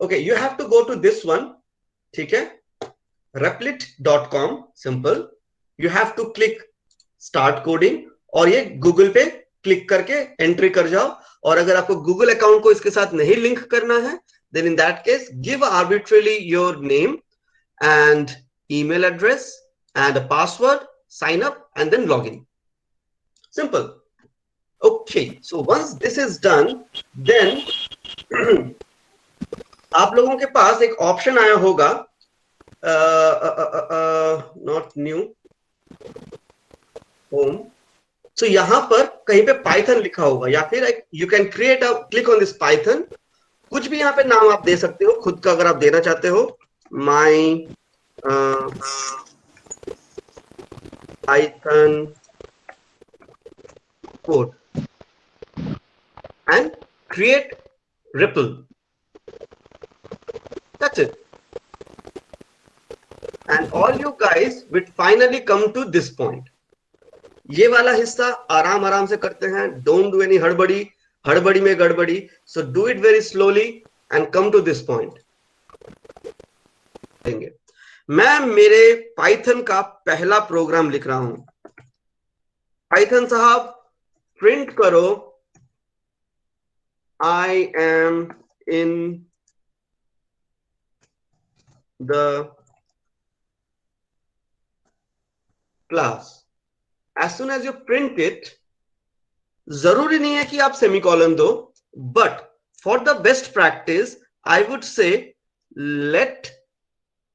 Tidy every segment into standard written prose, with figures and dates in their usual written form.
Okay, you have to go to this one. ठीक है, replit.com, simple. You have to click start coding और ये Google पे click करके एंट्री कर जाओ. और अगर आपको गूगल अकाउंट को इसके साथ नहीं लिंक करना है, then in that case give arbitrarily your name and email address and a password, sign up and then log in. Simple. Okay, so once this is done, then आप लोगों के पास एक ऑप्शन आया होगा, नॉट न्यू होम. सो यहां पर कहीं पे पाइथन लिखा होगा या फिर you can create a click on this Python. कुछ भी यहां पे नाम आप दे सकते हो खुद का अगर आप देना चाहते हो. My Python code and create ripple. That's it. And all you guys will finally come to this point. ये वाला हिस्सा आराम आराम से करते हैं. Don't do any हड़बड़ी, हड़बड़ी में गड़बड़ी. So do it very slowly and come to this point. मैं मेरे पाइथन का पहला प्रोग्राम लिख रहा हूं. पाइथन साहब प्रिंट करो I am in the class. As soon as you print it, जरूरी नहीं है कि आप सेमीकोलन दो, but for the best practice I would say let.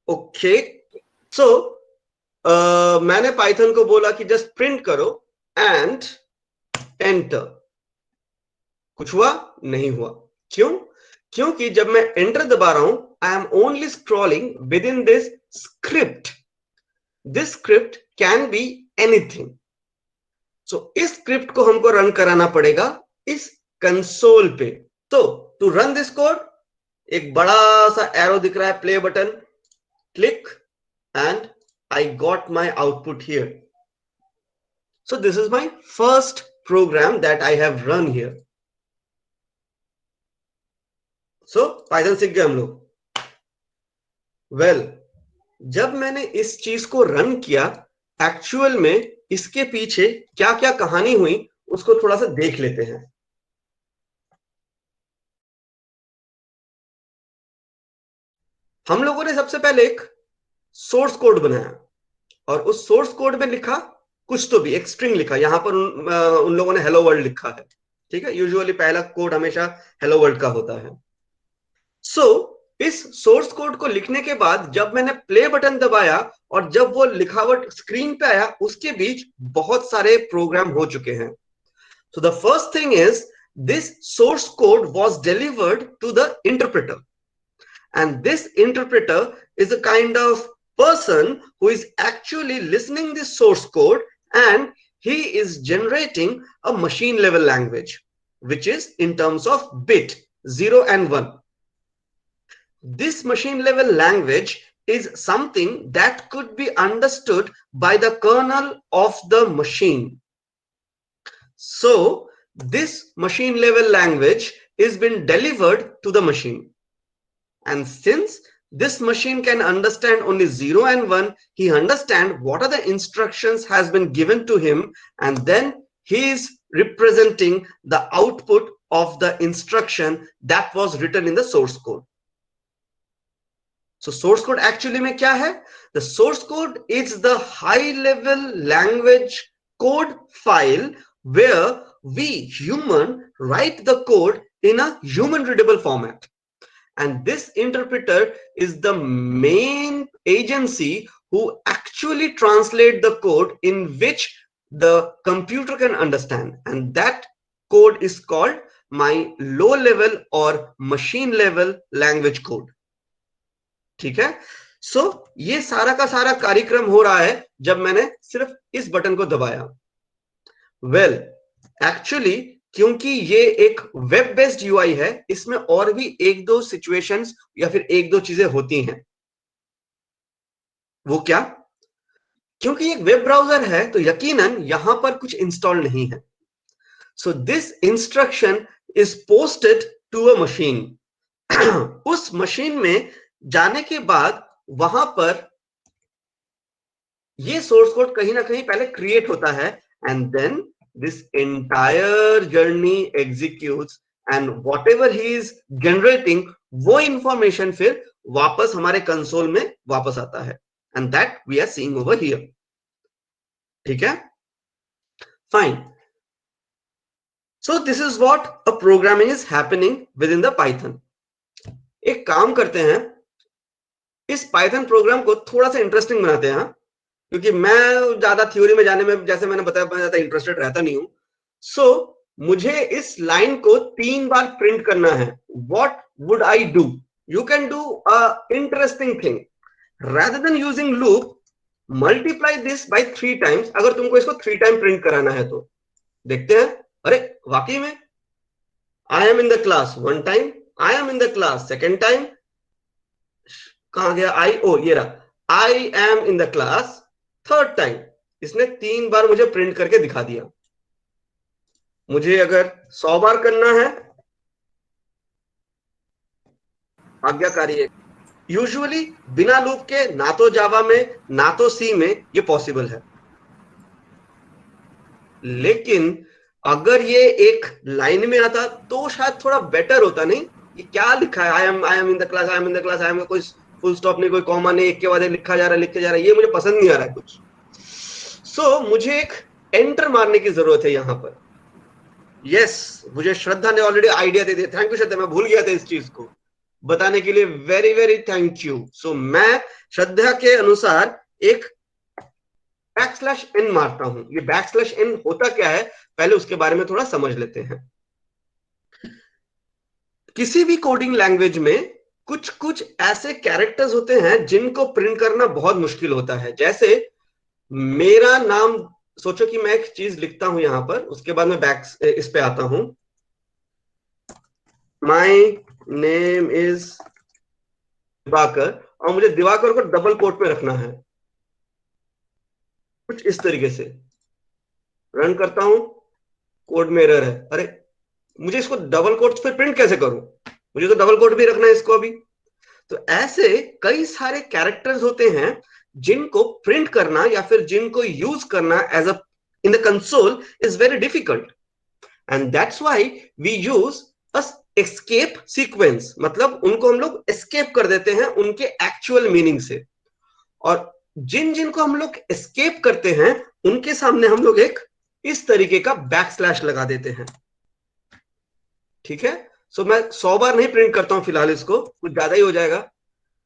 okay, so मैंने पाइथन को बोला कि जस्ट प्रिंट करो एंड एंटर. कुछ हुआ नहीं हुआ. क्यों? क्योंकि जब मैं एंटर दबा रहा हूं I am only scrolling within this script. This script can be anything. So इस स्क्रिप्ट को हमको रन कराना पड़ेगा इस कंसोल पे. तो टू रन दिस कोड एक बड़ा सा एरो दिख रहा है, play button, click and I got my output here. So this is my first program that I have run here. So Python सीख गए हम लोग. वेल, जब मैंने इस चीज को रन किया, एक्चुअल में इसके पीछे क्या क्या कहानी हुई उसको थोड़ा सा देख लेते हैं. हम लोगों ने सबसे पहले एक सोर्स कोड बनाया और उस सोर्स कोड में लिखा कुछ तो भी, एक स्ट्रिंग लिखा. यहां पर उन लोगों ने हेलो वर्ल्ड लिखा है. ठीक है, यूजुअली पहला कोड हमेशा हेलो वर्ल्ड का होता है. सो इस सोर्स कोड को लिखने के बाद जब मैंने प्ले बटन दबाया और जब वो लिखावट स्क्रीन पे आया, उसके बीच बहुत सारे प्रोग्राम हो चुके हैं. So the first thing is this source code was delivered to the interpreter, and this interpreter is a kind of person who is actually listening this source code, and he is generating a machine level language which is in terms of bit 0 and 1. This machine level language is something that could be understood by the kernel of the machine. So this machine level language is been delivered to the machine, and since this machine can understand only 0 and 1, he understands what are the instructions has been given to him, and then he is representing the output of the instruction that was written in the source code. So source code actually mein kya hai? The source code is the high level language code file where we human write the code in a human readable format. And this interpreter is the main agency who actually translate the code in which the computer can understand, and that code is called my low level or machine level language code. ठीक है. सो ये सारा का सारा कार्यक्रम हो रहा है जब मैंने सिर्फ इस बटन को दबाया. वेल, एक्चुअली क्योंकि ये एक वेब बेस्ड यूआई है, इसमें और भी एक दो सिचुएशंस या फिर एक दो चीजें होती हैं. वो क्या? क्योंकि एक वेब ब्राउजर है तो यकीनन यहां पर कुछ इंस्टॉल नहीं है। So this instruction is posted to a machine. उस मशीन में जाने के बाद वहां पर ये सोर्स कोड कहीं ना कहीं पहले क्रिएट होता है, and then this entire journey executes, and whatever he is generating वो इंफॉर्मेशन फिर वापस हमारे कंसोल में वापस आता है, and that we are seeing over here. ठीक है, fine. So this is what a programming is happening within the Python. एक काम करते हैं, इस पाइथन प्रोग्राम को थोड़ा सा इंटरेस्टिंग बनाते हैं, क्योंकि मैं ज्यादा थ्योरी में जाने में, जैसे मैंने बताया, मैं ज्यादा इंटरेस्टेड रहता नहीं हूं। सो मुझे इस लाइन को 3 बार प्रिंट करना है। What would I do? You can do a interesting thing. rather than using loop, multiply this by 3 times। अगर तुमको इसको 3 टाइम प्रिंट कराना है तो देखते हैं। अरे वाकई में I am in the class 1 time, I am in the class 2nd time, कहां गया आई? ओ ये रहा, I am in the class 3rd time. इसने 3 बार मुझे प्रिंट करके दिखा दिया। मुझे अगर 100 बार करना है, आज्ञाकारी है। यूजुअली बिना लूप के ना तो जावा में ना तो सी में ये पॉसिबल है, लेकिन अगर ये एक लाइन में आता तो शायद थोड़ा बेटर होता। नहीं, ये क्या लिखा है? I am in the class, I am in the class, I am, कोई फुल स्टॉप नहीं, कोई कॉमा नहीं, एक के बाद एक लिखा जा रहा है, लिखे जा रहा है, ये मुझे पसंद नहीं आ रहा है कुछ। सो मुझे एक एंटर मारने की जरूरत है यहां पर। यस, मुझे श्रद्धा ने ऑलरेडी आइडिया दे दिया। थैंक यू श्रद्धा, मैं भूल गया था इस चीज को बताने के लिए, वेरी वेरी थैंक यू। सो मैं श्रद्धा के अनुसार एक \n मारता हूं। ये \n होता क्या है, पहले उसके बारे में थोड़ा समझ लेते हैं। किसी भी कोडिंग लैंग्वेज में कुछ कुछ ऐसे कैरेक्टर्स होते हैं जिनको प्रिंट करना बहुत मुश्किल होता है। जैसे मेरा नाम, सोचो कि मैं एक चीज लिखता हूं यहां पर, उसके बाद मैं इस पे आता हूं, माई नेम इज दिवाकर, और मुझे दिवाकर को डबल कोट पे रखना है, कुछ इस तरीके से। रन करता हूं, कोड में एरर है। अरे मुझे इसको डबल कोट्स पे प्रिंट कैसे करूं? मुझे तो डबल कोट भी रखना है इसको अभी। तो ऐसे कई सारे कैरेक्टर्स होते हैं जिनको प्रिंट करना या फिर जिनको यूज करना as a in the console is very difficult, and that's why we use a escape sequence. मतलब उनको हम लोग एस्केप कर देते हैं उनके एक्चुअल मीनिंग से, और जिन जिनको हम लोग एस्केप करते हैं उनके सामने हम लोग एक इस तरीके का \_ लगा देते हैं। ठीक है, सो मैं 100 बार नहीं प्रिंट करता हूं फिलहाल, इसको कुछ ज्यादा ही हो जाएगा।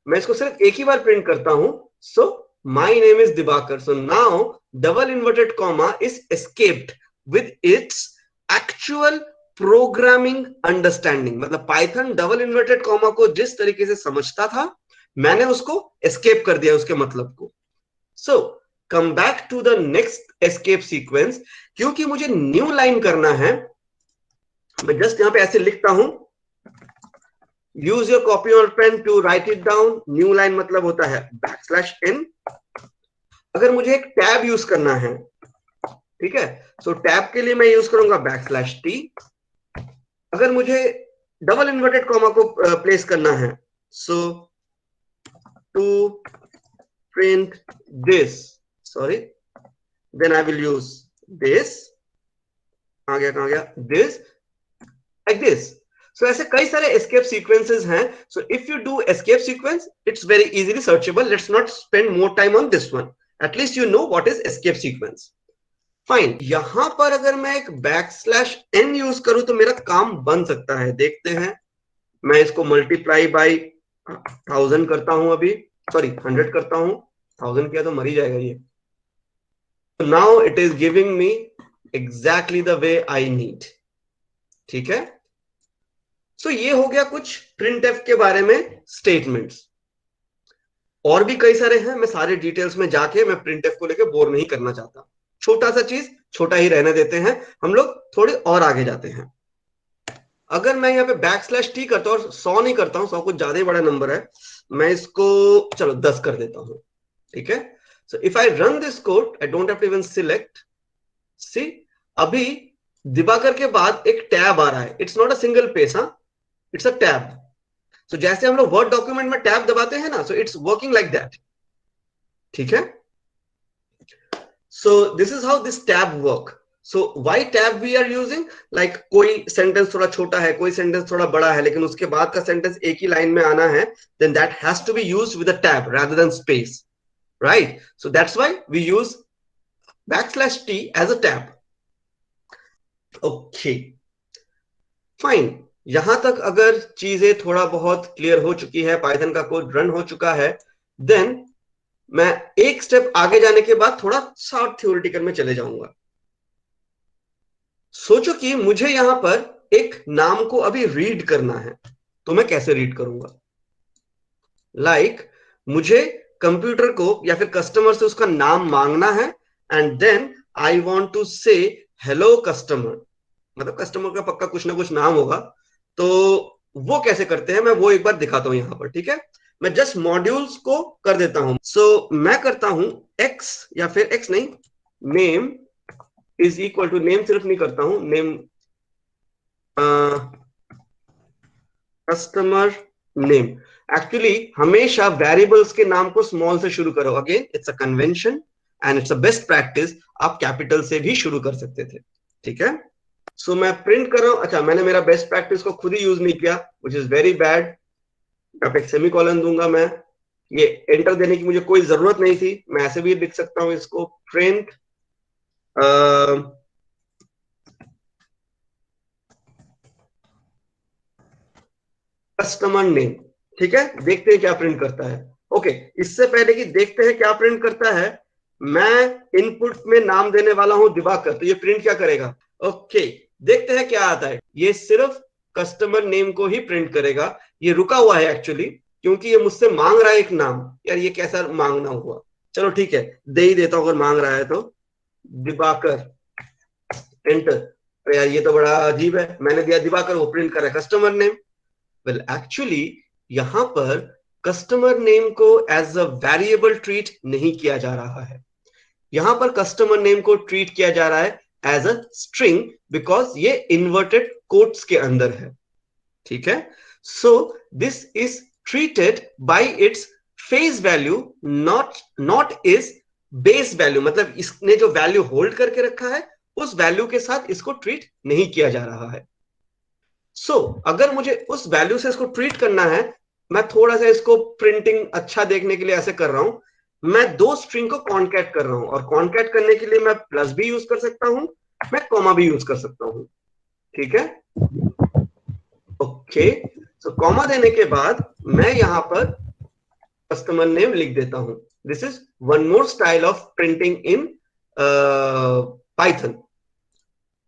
मैं इसको सिर्फ एक ही बार प्रिंट करता हूं। So my name is Diwakar. So now double inverted comma is escaped with its actual programming understanding. मतलब पाइथन डबल इन्वर्टेड कॉमा को जिस तरीके से समझता था, मैंने उसको एस्केप कर दिया उसके मतलब को। So come back to the next escape sequence. क्योंकि मुझे न्यू लाइन करना है, मैं जस्ट यहां पे ऐसे लिखता हूं, यूज योर कॉपी और pen to write it down. New line मतलब होता है \n। अगर मुझे एक टैब यूज करना है, ठीक है, सो टैब के लिए मैं यूज करूंगा \t। अगर मुझे डबल इन्वर्टेड कॉमा को प्लेस करना है, so to print this, sorry, then I will use this. कहां गया दिस, लाइक दिस। सो ऐसे कई सारे एस्केप सीक्वेंसेस हैं। So if you do escape sequence, it's very easily searchable. Let's not spend more time on this one, at least you know what is escape sequence. Fine, यहां पर अगर मैं एक \n use करूं तो मेरा काम बन सकता है। देखते हैं, मैं इसको मल्टीप्लाई बाई 1000 करता हूं अभी, सॉरी 100 करता हूं। 1000 किया तो मर ही जाएगा ये। Now it is giving me exactly the way I need. ठीक है, सो ये हो गया कुछ प्रिंटफ के बारे में स्टेटमेंट्स। और भी कई सारे हैं, मैं सारे डिटेल्स में जाके मैं प्रिंटफ को लेके बोर नहीं करना चाहता। छोटा सा चीज छोटा ही रहने देते हैं, हम लोग थोड़े और आगे जाते हैं। अगर मैं यहाँ पे \t करता हूँ और 100 नहीं करता हूँ, 100 कुछ ज्यादा ही बड़ा नंबर है, मैं इसको चलो 10 कर देता हूँ। ठीक है, So if I run this code, I don't have to even select. See, अभी दिवाकर के बाद एक टैब आ रहा है. It's not a single space, हाँ, it's a tab. So जैसे हम लोग वर्ड डॉक्यूमेंट में टैब दबाते हैं ना, so it's working like that. ठीक है? So this is how this tab work. So why tab we are using? Like कोई सेंटेंस थोड़ा छोटा है, कोई सेंटेंस थोड़ा बड़ा है, लेकिन उसके बाद का सेंटेंस एक ही लाइन में आना है, then that has to be used with a tab rather than space, right? So that's why we use \t as a tab. Okay, fine. यहां तक अगर चीजें थोड़ा बहुत क्लियर हो चुकी है, पाइथन का कोड रन हो चुका है, देन मैं एक स्टेप आगे जाने के बाद थोड़ा सा थ्योरेटिकल में चले जाऊंगा. सोचो कि मुझे यहां पर एक नाम को अभी रीड करना है, तो मैं कैसे रीड करूंगा? लाइक मुझे कंप्यूटर को या फिर कस्टमर से उसका नाम मांगना है, and then I want to say hello customer. मतलब कस्टमर का पक्का कुछ ना कुछ नाम होगा, तो वो कैसे करते हैं मैं वो एक बार दिखाता हूं यहां पर. ठीक है, मैं जस्ट मॉड्यूल्स को कर देता हूं. सो मैं करता हूं एक्स, या फिर एक्स नहीं, name is equal to, name सिर्फ नहीं करता हूं, नेम कस्टमर नेम. एक्चुअली हमेशा वेरिएबल्स के नाम को स्मॉल से शुरू करो. Again it's a convention and it's a best practice. आप कैपिटल से भी शुरू कर सकते थे. ठीक है, सो मैं प्रिंट कर रहा हूं. अच्छा, मैंने मेरा बेस्ट प्रैक्टिस को खुद ही यूज नहीं किया, व्हिच इज वेरी बैड. अब एक सेमीकोलन दूंगा मैं. ये एंटर देने की मुझे कोई जरूरत नहीं थी, मैं ऐसे भी लिख सकता हूं इसको, प्रिंट कस्टमर नेम. ठीक है, देखते हैं क्या प्रिंट करता है. ओके, इससे पहले कि देखते हैं क्या प्रिंट करता है, मैं इनपुट में नाम देने वाला हूं दिवाकर, तो ये प्रिंट क्या करेगा? ओके, देखते हैं क्या आता है. ये सिर्फ कस्टमर नेम को ही प्रिंट करेगा. ये रुका हुआ है एक्चुअली, क्योंकि ये मुझसे मांग रहा है एक नाम. यार ये कैसा मांगना हुआ? चलो ठीक है, दे ही देता हूं अगर मांग रहा है तो. दिवाकर, एंटर. अरे यार ये तो बड़ा अजीब है, मैंने दिया दिवाकर, वो प्रिंट कर रहा है कस्टमर नेम. वेल एक्चुअली यहां पर कस्टमर नेम को एज अ वेरिएबल ट्रीट नहीं किया जा रहा है. यहां पर कस्टमर नेम को ट्रीट किया जा रहा है एज अ स्ट्रिंग, बिकॉज ये इन्वर्टेड कोट्स के अंदर है. ठीक है, so this is treated by its face value, not is base value. मतलब इसने जो वैल्यू होल्ड करके रखा है उस वैल्यू के साथ इसको ट्रीट नहीं किया जा रहा है. सो अगर मुझे उस वैल्यू से इसको ट्रीट करना है, मैं थोड़ा सा इसको प्रिंटिंग अच्छा देखने के लिए ऐसे कर रहा हूं. मैं दो स्ट्रिंग को कॉन्कैट कर रहा हूं, और कॉन्कैट करने के लिए मैं प्लस भी यूज कर सकता हूं, मैं कॉमा भी यूज कर सकता हूं. ठीक है, ओके. सो कॉमा देने के बाद मैं यहां पर कस्टमर नेम लिख देता हूं. This is one more style of printing in Python.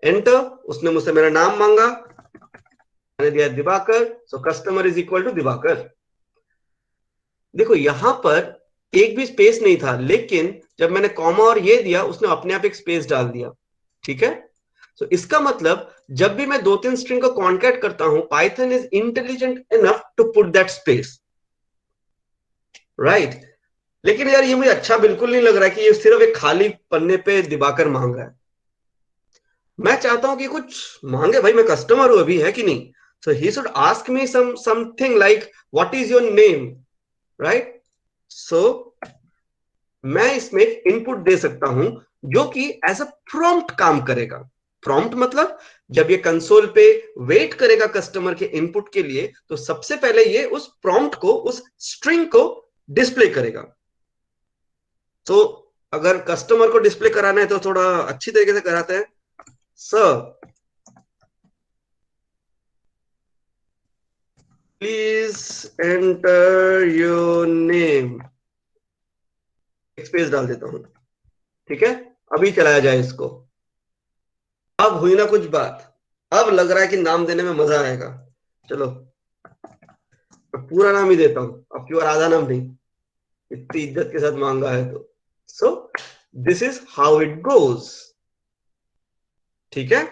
Enter. उसने मुझसे मेरा नाम मांगा, मैंने दिया Divakar, so customer is equal to Divakar. देखो यहां पर एक भी स्पेस नहीं था, लेकिन जब मैंने कॉमा और ये दिया उसने अपने आप एक स्पेस डाल दिया. ठीक है, तो इसका मतलब जब भी मैं दो तीन स्ट्रिंग को कॉन्कैट करता हूं, Python is intelligent enough to put that space, right. लेकिन यार ये मुझे अच्छा बिल्कुल नहीं लग रहा है कि ये सिर्फ एक खाली पन्ने पे दिवाकर मांग रहा है. मैं चाहता हूं कि कुछ मांगे भाई, मैं कस्टमर हूं अभी, है कि नहीं. So he should ask me something like what is your name, right? So मैं इसमें इनपुट दे सकता हूं जो कि एज अ प्रॉम्प्ट काम करेगा. प्रॉम्प्ट मतलब जब ये कंसोल पे वेट करेगा कस्टमर के इनपुट के लिए, तो सबसे पहले ये उस प्रॉम्प्ट को, उस स्ट्रिंग को डिस्प्ले करेगा. तो अगर कस्टमर को डिस्प्ले कराना है तो थोड़ा अच्छी तरीके से कराते हैं. Sir please enter your name. Space डाल देता हूं. ठीक है, अभी चलाया जाए इसको. अब हुई ना कुछ बात, अब लग रहा है कि नाम देने में मजा आएगा. चलो मैं पूरा नाम ही देता हूं, अब की बार आधा नाम नहीं, इतनी इज्जत के साथ मांगा है तो. सो this is how it goes. ठीक है.